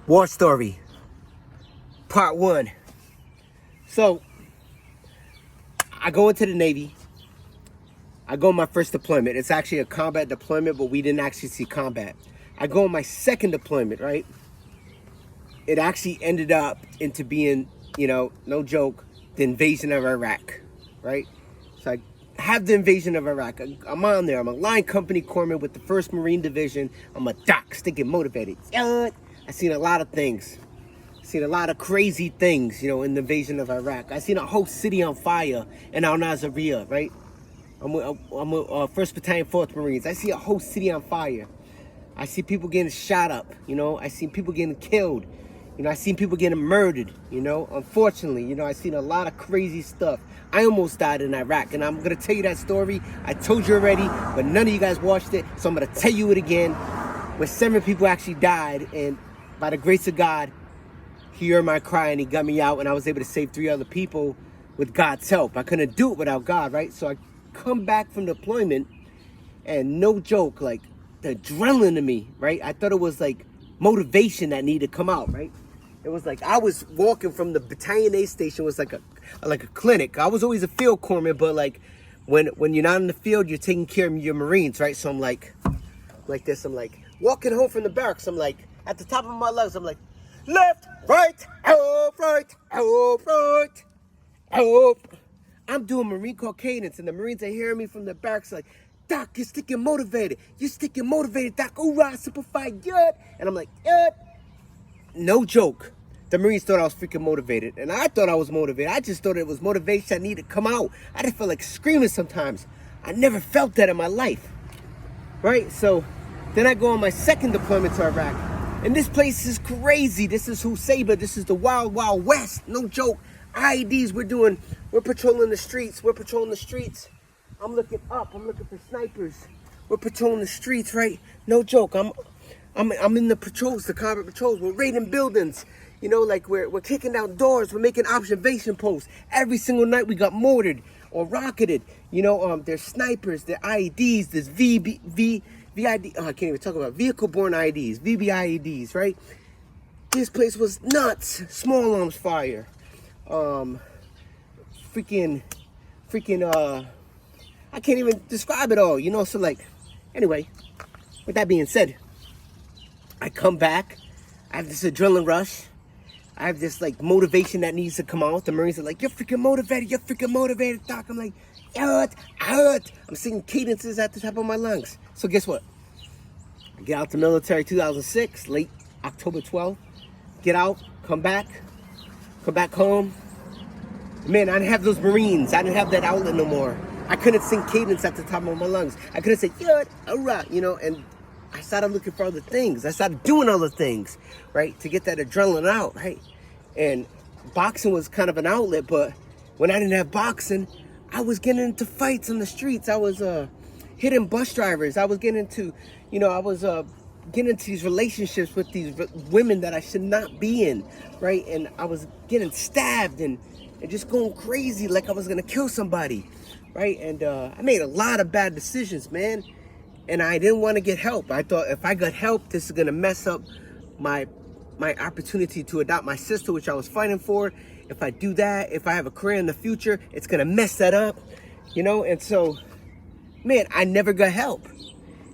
War story, part 1. So, I go into the Navy. I go on my first deployment. It's actually a combat deployment, but we didn't actually see combat. I go on my second deployment, right? It actually ended up into being, no joke, the invasion of Iraq, right? So I have the invasion of Iraq. I'm on there. I'm a line company corpsman with the 1st Marine Division. I'm a doc, stinking motivated. I seen a lot of things. Seen a lot of crazy things, in the invasion of Iraq. I seen a whole city on fire in Al Nazariya, right? I'm with 1st Battalion, 4th Marines. I see a whole city on fire. I see people getting shot up, I seen people getting killed. I seen people getting murdered, Unfortunately, I seen a lot of crazy stuff. I almost died in Iraq, and I'm going to tell you that story. I told you already, but none of you guys watched it, so I'm going to tell you it again. Where 7 people actually died, and by the grace of God, he heard my cry and he got me out, and I was able to save 3 other people with God's help. I couldn't do it without God, right? So I come back from deployment, and no joke, like the adrenaline in me, right? I thought it was like motivation that needed to come out, right? It was like I was walking from the Battalion A station. It was like a clinic. I was always a field corpsman, but like when you're not in the field, you're taking care of your Marines, right? So I'm like this. I'm like walking home from the barracks. I'm like at the top of my lungs. I'm like left, right, up, right, up, right, up. I'm doing Marine Corps cadence, and the Marines are hearing me from the barracks like, Doc, you're sticking motivated. You're sticking motivated, Doc. Hoorah, simplified, yut. And I'm like, yut. No joke. The Marines thought I was freaking motivated, and I thought I was motivated. I just thought it was motivation that needed to come out. I didn't feel like screaming sometimes. I never felt that in my life, right? So then I go on my second deployment to Iraq, and this place is crazy. This is Husayba. This is the wild, wild west. No joke. IEDs, we're patrolling the streets. We're patrolling the streets. I'm looking up. I'm looking for snipers. We're patrolling the streets, right? No joke. I'm in the patrols, the combat patrols. We're raiding buildings. Like we're kicking down doors. We're making observation posts. Every single night we got mortared or rocketed. There's snipers, there's IEDs, there's VID. I can't even talk about vehicle-borne IEDs, VBIEDs, right? This place was nuts. Small arms fire. Freaking, I can't even describe it all, So like, anyway, with that being said, I come back. I have this adrenaline rush. I have this like motivation that needs to come out. The Marines are like, you're freaking motivated, Doc. I'm like, out. I'm singing cadences at the top of my lungs. So guess what? I get out the military 2006, late October 12th. Get out, come back home. Man, I didn't have those Marines. I didn't have that outlet no more. I couldn't sing cadence at the top of my lungs. I couldn't say, alright, and I started looking for other things. I started doing other things, right, to get that adrenaline out, right? And boxing was kind of an outlet, but when I didn't have boxing, I was getting into fights on the streets. I was hitting bus drivers. I was getting into, getting into these relationships with these women that I should not be in, right? And I was getting stabbed and just going crazy like I was going to kill somebody, right? And I made a lot of bad decisions, man. And I didn't want to get help. I thought if I got help, this is going to mess up my opportunity to adopt my sister, which I was fighting for. If I do that, if I have a career in the future, it's going to mess that up, And so, man, I never got help.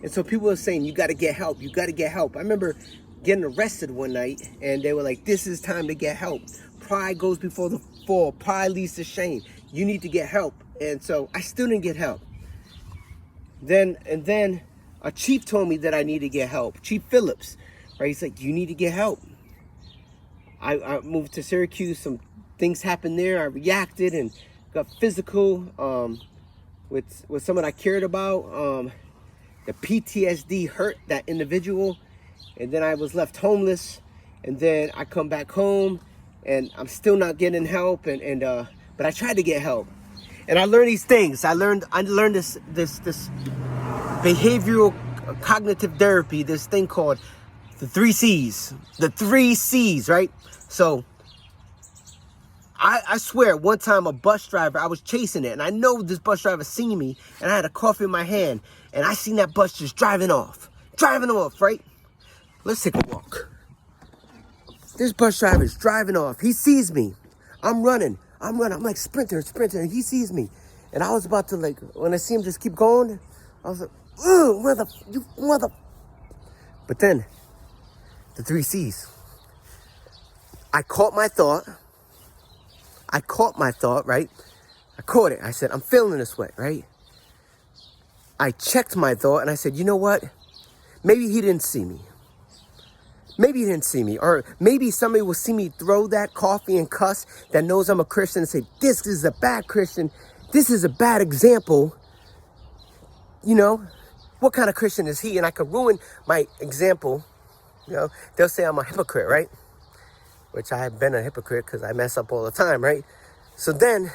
And so people were saying, you got to get help. You got to get help. I remember getting arrested one night, and they were like, this is time to get help. Pride goes before the fall. Pride leads to shame. You need to get help. And so I still didn't get help. Then a chief told me that I need to get help. Chief Phillips, right? He's like, you need to get help. I moved to Syracuse. Some things happened there. I reacted and got physical with someone I cared about. The PTSD hurt that individual. And then I was left homeless. And then I come back home and I'm still not getting help. But I tried to get help. And I learned these things. I learned this behavioral cognitive therapy, this thing called the 3 C's. The 3 C's, right? So I swear, one time a bus driver, I was chasing it, and I know this bus driver seen me, and I had a coffee in my hand, and I seen that bus just driving off, right? Let's take a walk. This bus driver is driving off. He sees me. I'm running. I'm like sprinter. And he sees me. And I was about to like, when I see him just keep going, I was like, ugh, you mother. But then, the 3 C's. I caught my thought, right? I caught it. I said, I'm feeling this way, right? I checked my thought and I said, you know what? Maybe he didn't see me. Or maybe somebody will see me throw that coffee and cuss that knows I'm a Christian and say, this is a bad Christian. This is a bad example. You know, what kind of Christian is he? And I could ruin my example. You know, they'll say I'm a hypocrite, right? Which I have been a hypocrite because I mess up all the time, right? So then,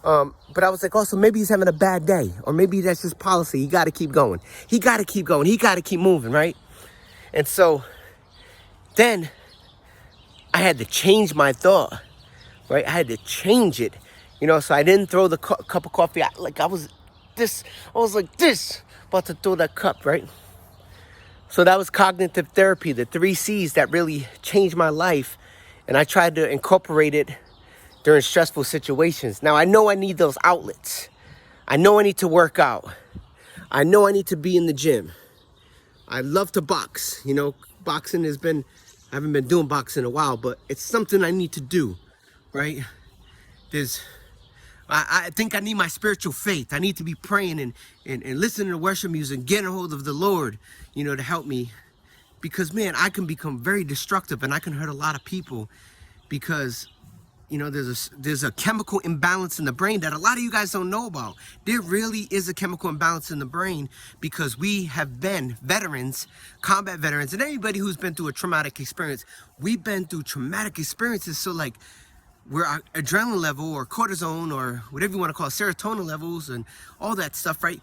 but I was like, also, maybe he's having a bad day. Or maybe that's just policy. He got to keep going. He got to keep moving, right? And so then I had to change my thought, right? I had to change it, you know, so I didn't throw the cup of coffee out. Like I was like this, about to throw that cup, right? So that was cognitive therapy, the 3 C's that really changed my life. And I tried to incorporate it during stressful situations. Now, I know I need those outlets. I know I need to work out. I know I need to be in the gym. I love to box. You know, boxing I haven't been doing boxing in a while, but it's something I need to do, right? I think I need my spiritual faith. I need to be praying and listening to worship music and getting a hold of the Lord, you know, to help me. Because, man, I can become very destructive and I can hurt a lot of people because, you know, there's a chemical imbalance in the brain that a lot of you guys don't know about. There really is a chemical imbalance in the brain because we have been veterans, combat veterans, and anybody who's been through a traumatic experience. We've been through traumatic experiences. So, like, where our adrenaline level or cortisone or whatever you want to call it, serotonin levels and all that stuff, right?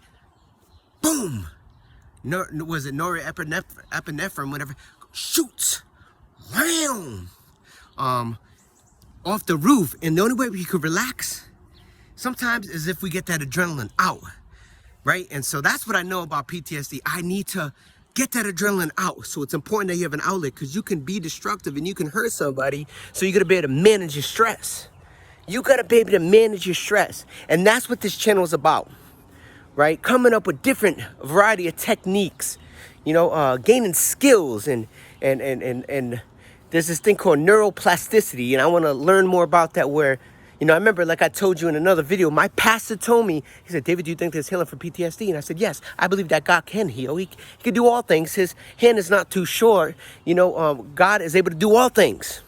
Boom! Was it norepinephrine, whatever, shoots, wham, off the roof. And the only way we could relax sometimes is if we get that adrenaline out, right? And so that's what I know about PTSD. I need to get that adrenaline out. So it's important that you have an outlet because you can be destructive and you can hurt somebody. So you got to be able to manage your stress. You got to be able to manage your stress. And that's what this channel is about, right? Coming up with different variety of techniques, you know, gaining skills and there's this thing called neuroplasticity. And I want to learn more about that where, you know, I remember, like I told you in another video, my pastor told me, he said, David, do you think there's healing for PTSD? And I said, yes, I believe that God can heal. He can do all things. His hand is not too short. You know, God is able to do all things.